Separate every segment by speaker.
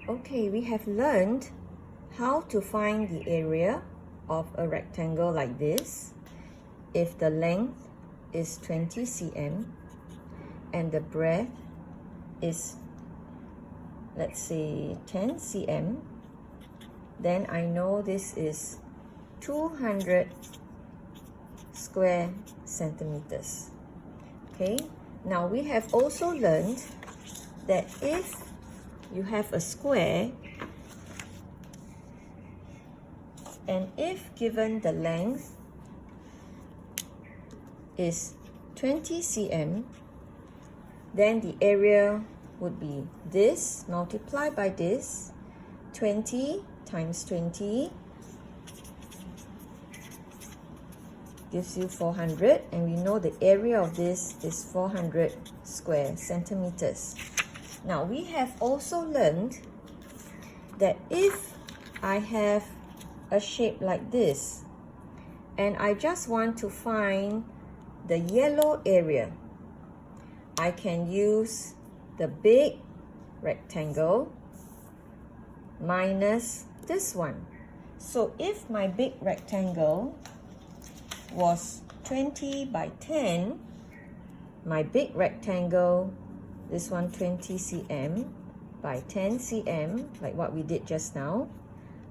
Speaker 1: Okay, we have learned how to find the area of a rectangle like this if the length is 20 cm and the breadth is, let's say, 10 cm, then I know this is 200 square centimeters. Okay, now we have also learned that if you have a square and if given the length is 20 cm, then the area would be this multiplied by this, 20 times 20 gives you 400, and we know the area of this is 400 square centimeters. Now we have also learned that if I have a shape like this and I just want to find the yellow area, I can use the big rectangle minus this one. So if my big rectangle was 20 by 10, my big rectangle, this one 20 cm by 10 cm, like what we did just now,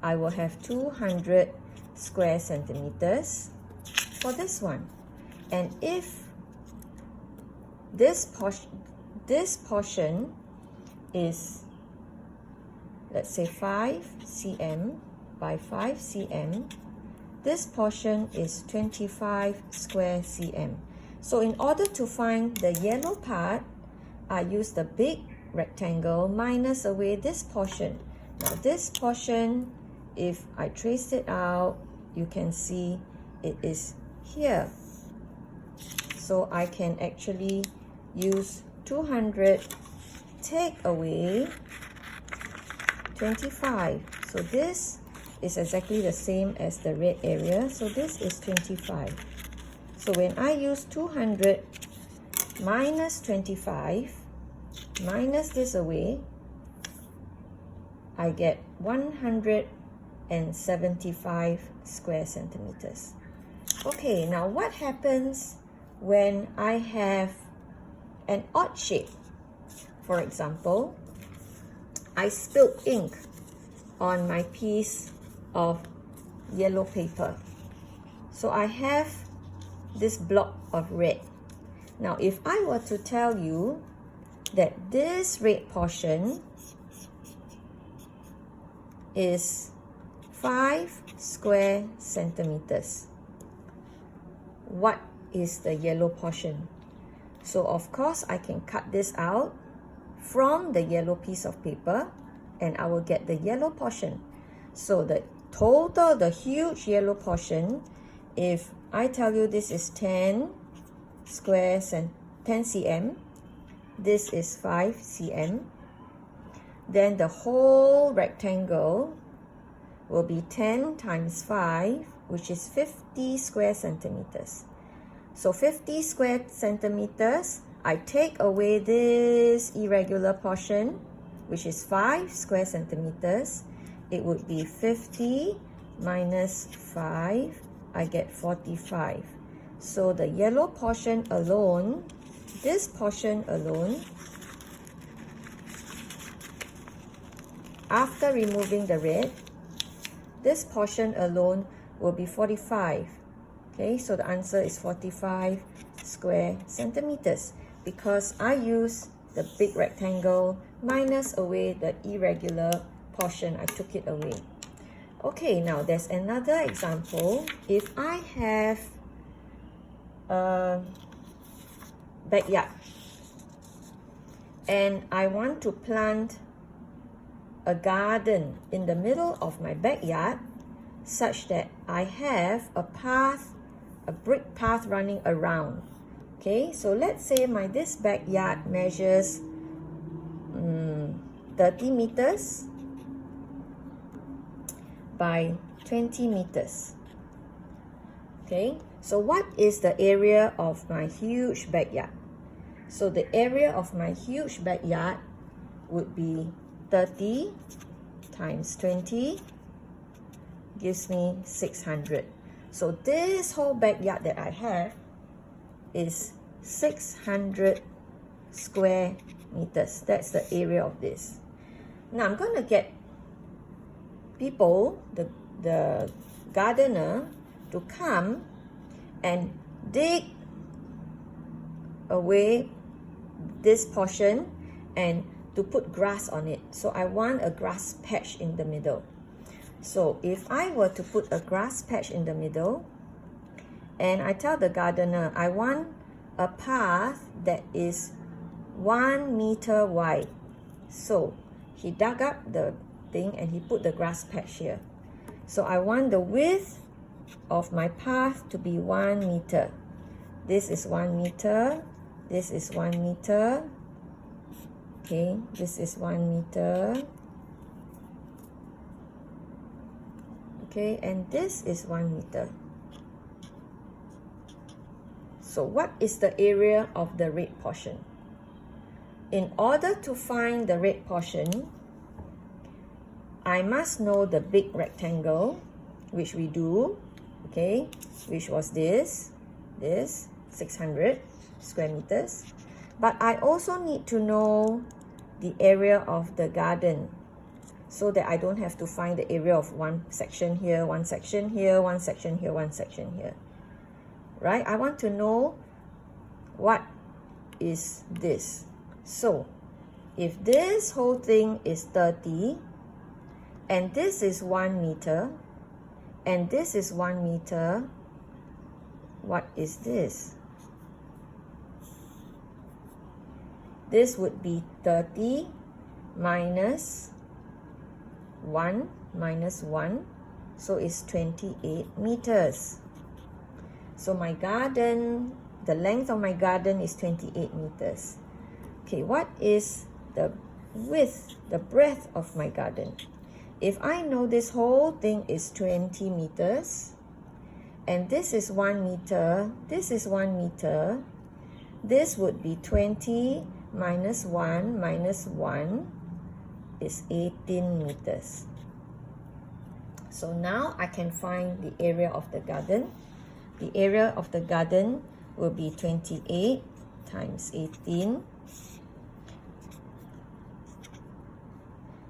Speaker 1: I will have 200 square centimeters for this one. And if this portion is, let's say, 5 cm by 5 cm, this portion is 25 square cm. So in order to find the yellow part, I use the big rectangle minus away this portion. Now this portion, if I trace it out, you can see it is here. So I can actually use 200, take away 25. So this is exactly the same as the red area. So this is 25. So when I use 200 minus 25, minus this away, I get 175 square centimeters. Okay, now what happens when I have an odd shape? For example, I spilled ink on my piece of yellow paper. So I have this block of red. Now if I were to tell you that this red portion is 5 square centimeters, what is the yellow portion? So of course I can cut this out from the yellow piece of paper and I will get the yellow portion. So the total, the huge yellow portion, if I tell you this is 10 cm, this is 5 cm, then the whole rectangle will be 10 times 5, which is 50 square centimeters. So 50 square centimeters, I take away this irregular portion, which is 5 square centimeters. It would be 50 minus 5, I get 45. So the yellow portion alone, this portion alone, after removing the red, this portion alone will be 45. Okay, so the answer is 45 square centimeters because I use the big rectangle minus away the irregular portion. I took it away. Okay, now there's another example. If I have a backyard and I want to plant a garden in the middle of my backyard such that I have a path, a brick path running around. Okay, so let's say this backyard measures 30 meters by 20 meters. Okay, so what is the area of my huge backyard? So the area of my huge backyard would be 30 times 20 gives me 600. So this whole backyard that I have is 600 square meters. That's the area of this. Now I'm going to get people, the gardener, to come and dig away this portion and to put grass on it. So I want a grass patch in the middle. So if I were to put a grass patch in the middle, and I tell the gardener I want a path that is 1 meter wide. So he dug up the thing and he put the grass patch here. So I want the width of my path to be 1 meter. This is 1 meter. This is 1 meter. Okay, this is 1 meter. Okay, and this is 1 meter. So what is the area of the red portion? In order to find the red portion, I must know the big rectangle, which we do, okay, which was this 600 square meters. But I also need to know the area of the garden, so that I don't have to find the area of one section here, one section here, one section here, one section here. Right? I want to know what is this. So, if this whole thing is 30, and this is 1 meter, and this is 1 meter, what is this? This would be 30 minus 1 minus 1, so it's 28 meters. So my garden, the length of my garden is 28 meters. Okay, what is the width, the breadth of my garden? If I know this whole thing is 20 meters, and this is 1 meter, this is 1 meter, this would be 20 minus 1 minus 1 is 18 meters. So now I can find the area of the garden. The area of the garden will be 28 times 18.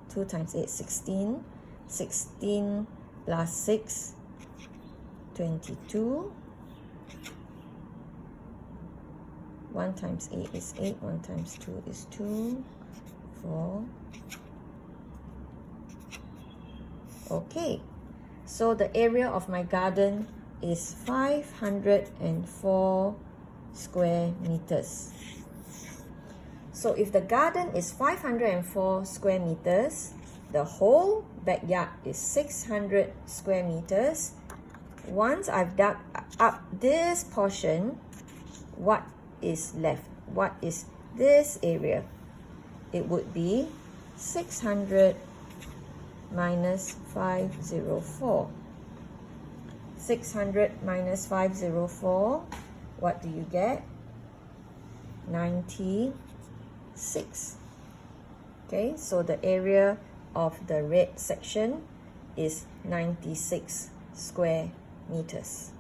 Speaker 1: 2 times 8, 16. 16 plus 6, 22. 1 times 8 is 8. 1 times 2 is 2. 4. Okay. So the area of my garden is 504 square meters. So if the garden is 504 square meters, the whole backyard is 600 square meters. Once I've dug up this portion, what is left? What is this area? It would be 600 minus 504. 600 minus 504, what do you get? 96. Okay, so the area of the red section is 96 square meters.